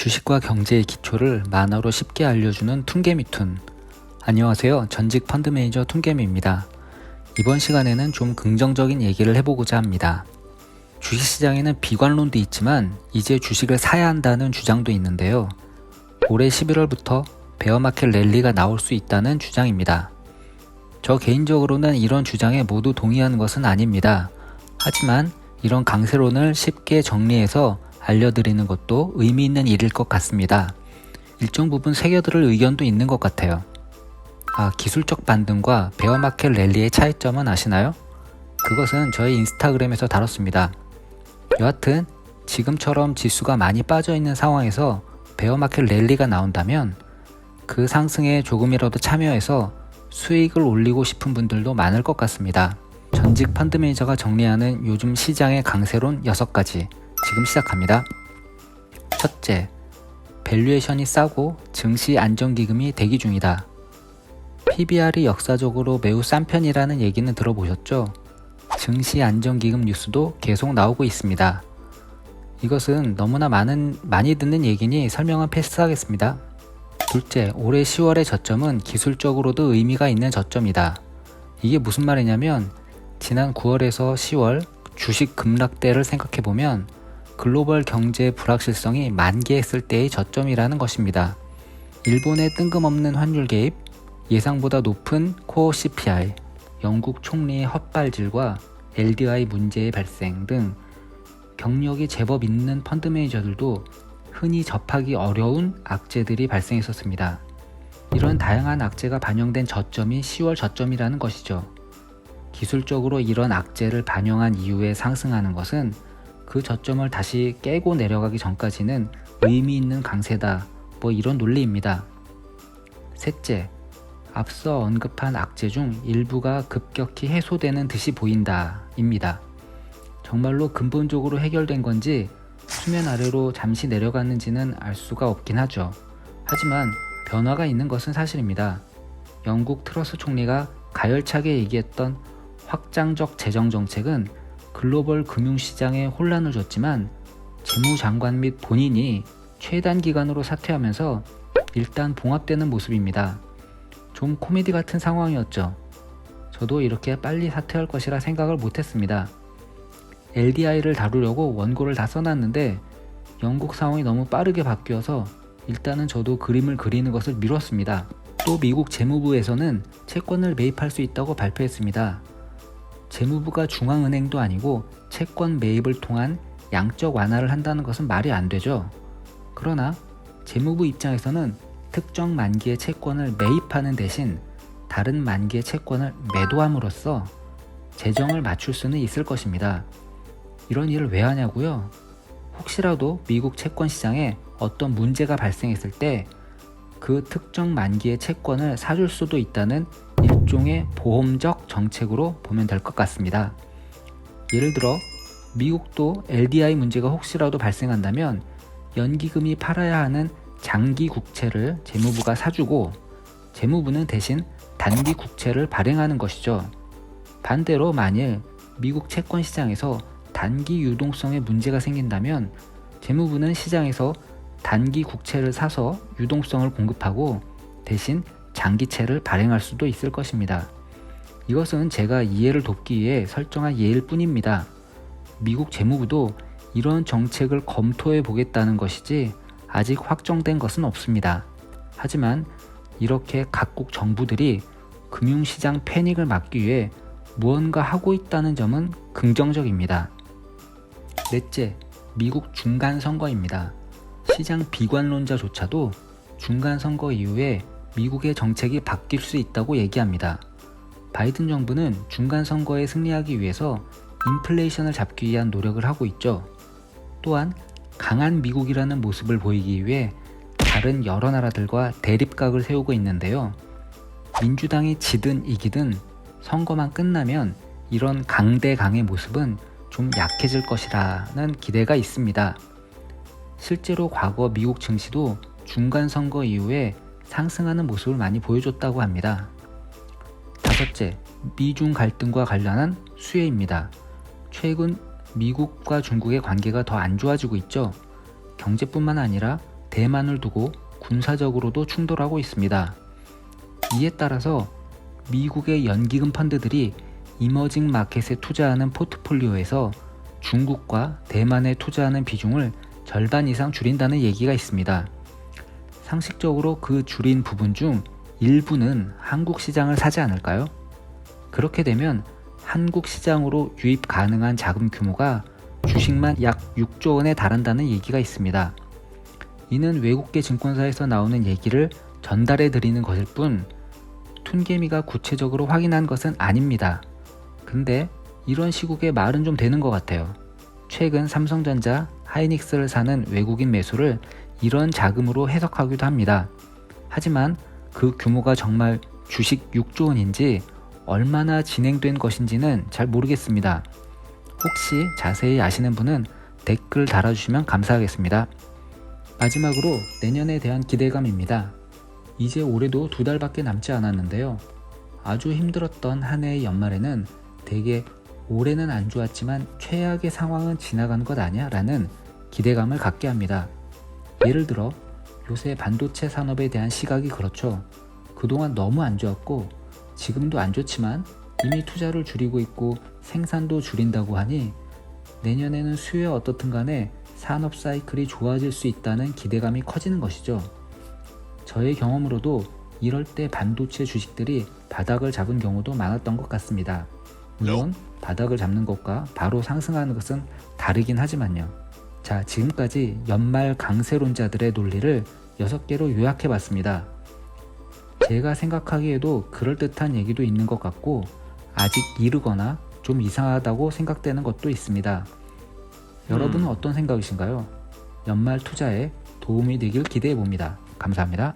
주식과 경제의 기초를 만화로 쉽게 알려주는 툰개미툰. 안녕하세요. 전직 펀드 매니저 툰개미입니다. 이번 시간에는 좀 긍정적인 얘기를 해보고자 합니다. 주식시장에는 비관론도 있지만 이제 주식을 사야 한다는 주장도 있는데요. 올해 11월부터 베어마켓 랠리가 나올 수 있다는 주장입니다. 저 개인적으로는 이런 주장에 모두 동의하는 것은 아닙니다. 하지만 이런 강세론을 쉽게 정리해서 알려드리는 것도 의미 있는 일일 것 같습니다. 일정 부분 새겨들을 의견도 있는 것 같아요. 기술적 반등과 베어마켓 랠리의 차이점은 아시나요? 그것은 저희 인스타그램에서 다뤘습니다. 여하튼 지금처럼 지수가 많이 빠져있는 상황에서 베어마켓 랠리가 나온다면 그 상승에 조금이라도 참여해서 수익을 올리고 싶은 분들도 많을 것 같습니다. 전직 펀드 매니저가 정리하는 요즘 시장의 강세론 6가지 지금 시작합니다. 첫째, 밸류에이션이 싸고 증시 안정기금이 대기 중이다. PBR이 역사적으로 매우 싼 편이라는 얘기는 들어보셨죠? 증시 안정기금 뉴스도 계속 나오고 있습니다. 이것은 너무나 많이 듣는 얘기니 설명은 패스하겠습니다. 둘째, 올해 10월의 저점은 기술적으로도 의미가 있는 저점이다. 이게 무슨 말이냐면 지난 9월에서 10월 주식 급락대를 생각해보면 글로벌 경제의 불확실성이 만개했을 때의 저점이라는 것입니다. 일본의 뜬금없는 환율 개입, 예상보다 높은 코어 CPI, 영국 총리의 헛발질과 LDI 문제의 발생 등 경력이 제법 있는 펀드 매니저들도 흔히 접하기 어려운 악재들이 발생했었습니다. 이런 다양한 악재가 반영된 저점이 10월 저점이라는 것이죠. 기술적으로 이런 악재를 반영한 이후에 상승하는 것은 그 저점을 다시 깨고 내려가기 전까지는 의미 있는 강세다, 이런 논리입니다. 셋째, 앞서 언급한 악재 중 일부가 급격히 해소되는 듯이 보인다 입니다. 정말로 근본적으로 해결된 건지 수면 아래로 잠시 내려갔는지는 알 수가 없긴 하죠. 하지만 변화가 있는 것은 사실입니다. 영국 트러스 총리가 가열차게 얘기했던 확장적 재정 정책은 글로벌 금융시장에 혼란을 줬지만 재무장관 및 본인이 최단 기간으로 사퇴하면서 일단 봉합되는 모습입니다. 좀 코미디 같은 상황이었죠. 저도 이렇게 빨리 사퇴할 것이라 생각을 못했습니다. LDI를 다루려고 원고를 다 써놨는데 영국 상황이 너무 빠르게 바뀌어서 일단은 저도 그림을 그리는 것을 미뤘습니다. 또 미국 재무부에서는 채권을 매입할 수 있다고 발표했습니다. 재무부가 중앙은행도 아니고 채권 매입을 통한 양적 완화를 한다는 것은 말이 안 되죠. 그러나 재무부 입장에서는 특정 만기의 채권을 매입하는 대신 다른 만기의 채권을 매도함으로써 재정을 맞출 수는 있을 것입니다. 이런 일을 왜 하냐고요? 혹시라도 미국 채권 시장에 어떤 문제가 발생했을 때 그 특정 만기의 채권을 사줄 수도 있다는 일종의 보험적 정책으로 보면 될 것 같습니다. 예를 들어 미국도 LDI 문제가 혹시라도 발생한다면 연기금이 팔아야 하는 장기 국채를 재무부가 사주고 재무부는 대신 단기 국채를 발행하는 것이죠. 반대로 만일 미국 채권 시장에서 단기 유동성에 문제가 생긴다면 재무부는 시장에서 단기 국채를 사서 유동성을 공급하고 대신 장기채를 발행할 수도 있을 것입니다. 이것은 제가 이해를 돕기 위해 설정한 예일 뿐입니다. 미국 재무부도 이런 정책을 검토해 보겠다는 것이지 아직 확정된 것은 없습니다. 하지만 이렇게 각국 정부들이 금융시장 패닉을 막기 위해 무언가 하고 있다는 점은 긍정적입니다. 넷째, 미국 중간선거입니다. 시장 비관론자조차도 중간선거 이후에 미국의 정책이 바뀔 수 있다고 얘기합니다. 바이든 정부는 중간선거에 승리하기 위해서 인플레이션을 잡기 위한 노력을 하고 있죠. 또한 강한 미국이라는 모습을 보이기 위해 다른 여러 나라들과 대립각을 세우고 있는데요. 민주당이 지든 이기든 선거만 끝나면 이런 강대강의 모습은 좀 약해질 것이라는 기대가 있습니다. 실제로 과거 미국 증시도 중간선거 이후에 상승하는 모습을 많이 보여줬다고 합니다. 다섯째, 미중 갈등과 관련한 수혜입니다. 최근 미국과 중국의 관계가 더 안 좋아지고 있죠. 경제뿐만 아니라 대만을 두고 군사적으로도 충돌하고 있습니다. 이에 따라서 미국의 연기금 펀드들이 이머징 마켓에 투자하는 포트폴리오에서 중국과 대만에 투자하는 비중을 절반 이상 줄인다는 얘기가 있습니다. 상식적으로 그 줄인 부분 중 일부는 한국 시장을 사지 않을까요? 그렇게 되면 한국 시장으로 유입 가능한 자금 규모가 주식만 약 6조 원에 달한다는 얘기가 있습니다. 이는 외국계 증권사에서 나오는 얘기를 전달해 드리는 것일 뿐 툰개미가 구체적으로 확인한 것은 아닙니다. 근데 이런 시국에 말은 좀 되는 것 같아요. 최근 삼성전자, 하이닉스를 사는 외국인 매수를 이런 자금으로 해석하기도 합니다. 하지만 그 규모가 정말 주식 6조 원인지 얼마나 진행된 것인지는 잘 모르겠습니다. 혹시 자세히 아시는 분은 댓글 달아주시면 감사하겠습니다. 마지막으로 내년에 대한 기대감입니다. 이제 올해도 2달밖에 남지 않았는데요. 아주 힘들었던 한 해의 연말에는 되게 올해는 안 좋았지만 최악의 상황은 지나간 것 아니야? 라는 기대감을 갖게 합니다. 예를 들어 요새 반도체 산업에 대한 시각이 그렇죠. 그동안 너무 안 좋았고 지금도 안 좋지만 이미 투자를 줄이고 있고 생산도 줄인다고 하니 내년에는 수요에 어떻든 간에 산업 사이클이 좋아질 수 있다는 기대감이 커지는 것이죠. 저의 경험으로도 이럴 때 반도체 주식들이 바닥을 잡은 경우도 많았던 것 같습니다. 물론 바닥을 잡는 것과 바로 상승하는 것은 다르긴 하지만요. 자, 지금까지 연말 강세론자들의 논리를 6개로 요약해 봤습니다. 제가 생각하기에도 그럴듯한 얘기도 있는 것 같고 아직 이르거나 좀 이상하다고 생각되는 것도 있습니다. 여러분은 어떤 생각이신가요? 연말 투자에 도움이 되길 기대해 봅니다. 감사합니다.